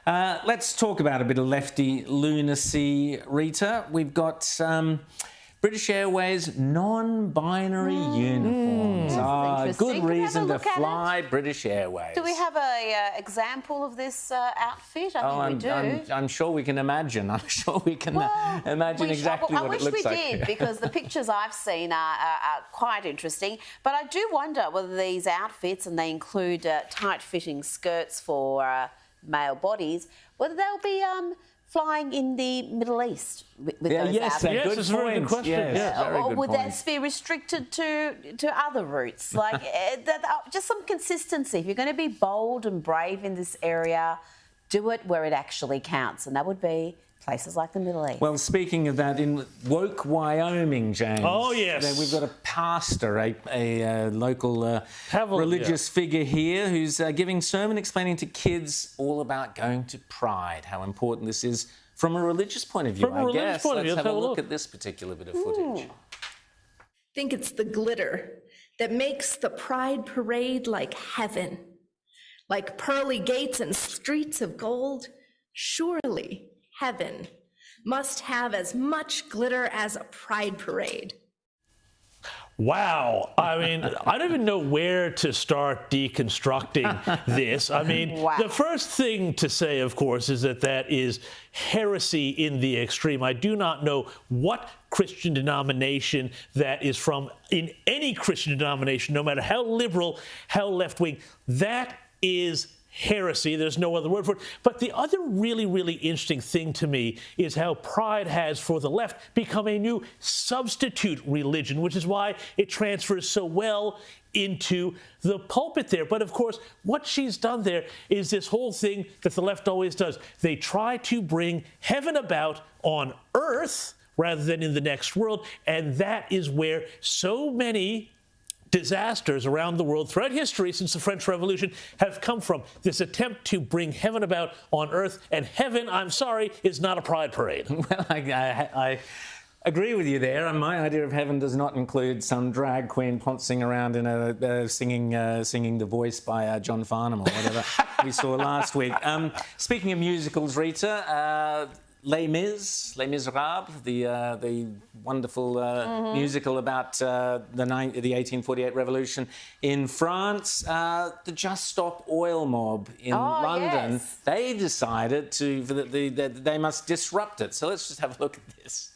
Let's talk about a bit of lefty lunacy, Rita. We've got British Airways non-binary uniforms. Good reason to fly British Airways. Do we have an example of this outfit? I think we do. I'm sure we can imagine. I'm sure we can imagine exactly what it looks like. I wish we did, because the pictures I've seen are quite interesting. But I do wonder whether these outfits, and they include tight-fitting skirts for male bodies, whether they'll be flying in the Middle East with those outfits. Yes, it's a very good question. Or would that be restricted to other routes? Like just some consistency. If you're going to be bold and brave in this area, do it where it actually counts, and that would be places like the Middle East. Well, speaking of that, in Woke, Wyoming, James. Oh, yes. We've got a pastor, a local religious figure here, who's giving sermon explaining to kids all about going to Pride, how important this is from a religious point of view, I guess. Let's have a look at this particular bit of footage. I think it's the glitter that makes the Pride Parade like heaven, like pearly gates and streets of gold. Surely heaven must have as much glitter as a pride parade. Wow. I mean, I don't even know where to start deconstructing this. I mean, the first thing to say, of course, is that is heresy in the extreme. I do not know what Christian denomination that is from, in any Christian denomination, no matter how liberal, how left-wing, that is heresy. There's no other word for it. But the other really, really interesting thing to me is how pride has, for the left, become a new substitute religion, which is why it transfers so well into the pulpit there. But of course, what she's done there is this whole thing that the left always does. They try to bring heaven about on earth rather than in the next world. And that is where so many disasters around the world throughout history since the French Revolution have come from. This attempt to bring heaven about on earth, and heaven, I'm sorry, is not a pride parade. Well, I agree with you there. And my idea of heaven does not include some drag queen poncing around in singing The Voice by John Farnham or whatever we saw last week. Speaking of musicals, Rita, Les Miserables, the wonderful musical about the 1848 revolution in France. The Just Stop Oil mob in London, they decided they must disrupt it. So let's just have a look at this.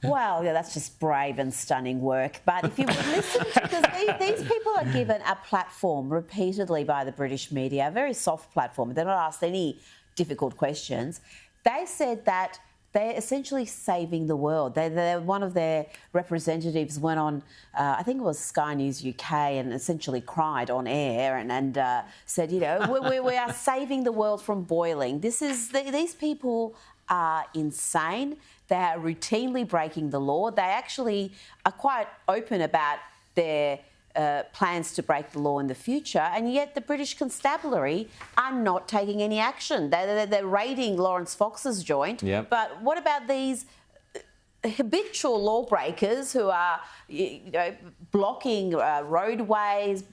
Well, yeah, that's just brave and stunning work. But if you would listen, because these people are given a platform repeatedly by the British media, a very soft platform. They're not asked any difficult questions. They said that they're essentially saving the world. One of their representatives went on, I think it was Sky News UK, and essentially cried on air and said, you know, we are saving the world from boiling. These people are insane. They are routinely breaking the law. They actually are quite open about their plans to break the law in the future, and yet the British Constabulary are not taking any action. They're raiding Lawrence Fox's joint. Yep. But what about these habitual lawbreakers who are, you know, blocking roadways,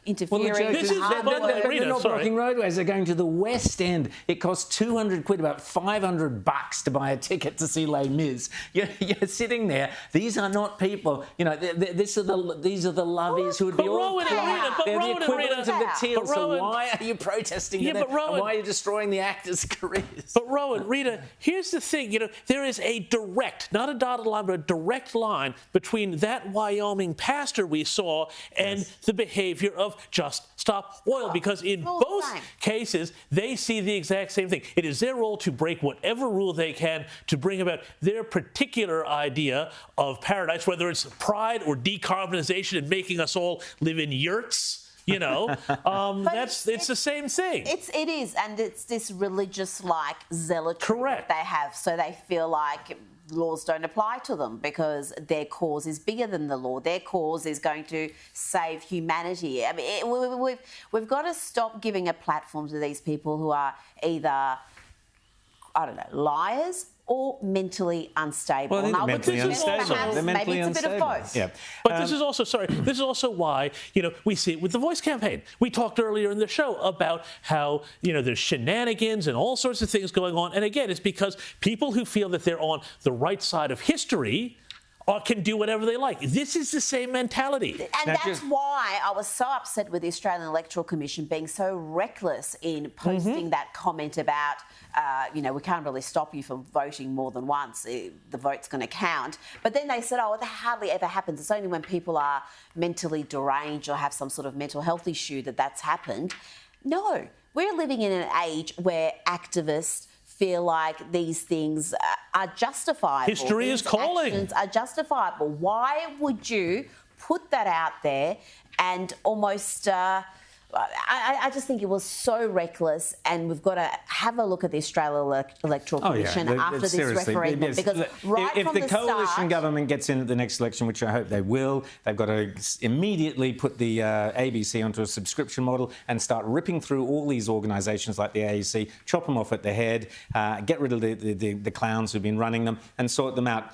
interfering with hard work? They're not blocking roadways. They're going to the West End. It costs 200 quid, about $500 to buy a ticket to see Les Mis. You're sitting there. These are not people. You know, these are the lovies who would be all quiet. They're the equivalent of the teal. So why are you protesting them? And why are you destroying the actors' careers? But Rowan, Rita, here's the thing. You know, there is a direct, not a dotted line, but a direct line between that Wyoming pastor we saw and the behavior of Just Stop Oil, because in both cases, they see the exact same thing. It is their role to break whatever rule they can to bring about their particular idea of paradise, whether it's pride or decarbonization and making us all live in yurts. You know, it's the same thing. It is, and it's this religious-like zealotry that they have, so they feel like laws don't apply to them because their cause is bigger than the law. Their cause is going to save humanity. I mean, we've got to stop giving a platform to these people who are either, I don't know, liars or mentally unstable. Well, and I would mentally suggest unstable. perhaps They're mentally maybe it's a bit of unstable. both. Yeah. But this is also, this is also why, we see it with the Voice campaign. We talked earlier in the show about how, there's shenanigans and all sorts of things going on. And again, it's because people who feel that they're on the right side of history can do whatever they like. This is the same mentality. And that's why I was so upset with the Australian Electoral Commission being so reckless in posting that comment about, we can't really stop you from voting more than once. The vote's going to count. But then they said, that hardly ever happens. It's only when people are mentally deranged or have some sort of mental health issue that's happened. No, we're living in an age where activists feel like these things are justifiable. History is calling. Actions are justifiable. Why would you put that out there and almost... I just think it was so reckless, and we've got to have a look at the Australian Electoral Commission after this referendum. Because if the coalition government gets in at the next election, which I hope they will, they've got to immediately put the ABC onto a subscription model and start ripping through all these organisations like the AEC, chop them off at the head, get rid of the clowns who've been running them, and sort them out.